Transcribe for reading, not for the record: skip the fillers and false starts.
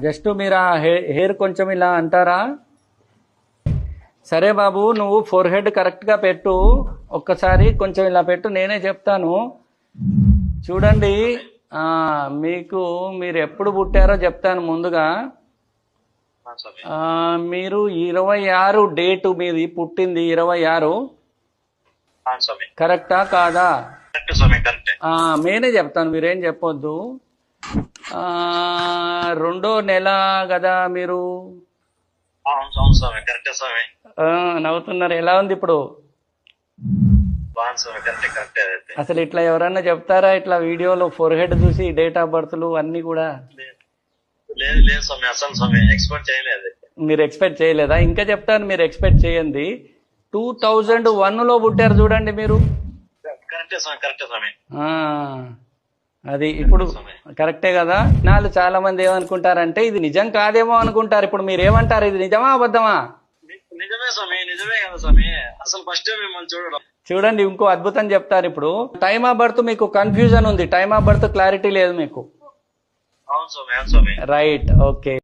Just మీరు ఆ hair కొంచెం ఇలా అంటారా? సరే బాబు, నువ్వు ఫోర్ హెడ్ కరెక్ట్గా పెట్టు. ఒక్కసారి కొంచెం ఇలా పెట్టు, నేనే చెప్తాను. చూడండి, మీకు మీరు ఎప్పుడు పుట్టారో చెప్తాను ముందుగా. మీరు 26 డేటు మీది పుట్టింది 26 కరెక్టా కాదా? నేనే చెప్తాను, మీరేం చెప్పొద్దు. 2వ నెల కదా మీరు? నవ్వుతున్నారు. ఎలా ఉంది ఇప్పుడు? అసలు ఇట్లా ఎవరన్నా చెప్తారా ఇట్లా వీడియోలో ఫోర్ హెడ్ చూసి డేట్ ఆఫ్ బర్త్లు అన్ని కూడా? మీరు ఎక్స్పెక్ట్ చేయలేదా? ఇంకా చెప్తాను, మీరు ఎక్స్పెక్ట్ చేయండి. 2001లో పుట్టారు చూడండి మీరు. అది ఇప్పుడు కరెక్టే కదా? నాలు చాలా మంది ఏమనుకుంటారంటే ఇది నిజం కాదేమో అనుకుంటారు. ఇప్పుడు మీరు ఏమంటారు, ఇది నిజమా అబద్ధమా? నిజమే స్వామి, నిజమే కదా స్వామి. అసలు ఫస్ట్ మిమ్మల్ని చూడడం. చూడండి, ఇంకో అద్భుతం చెప్తారు. ఇప్పుడు టైమ్ ఆఫ్ బర్త్ మీకు కన్ఫ్యూజన్ ఉంది, టైమ్ ఆఫ్ బర్త్ క్లారిటీ లేదు మీకు. అవును స్వామి, అవును స్వామి. Right, okay.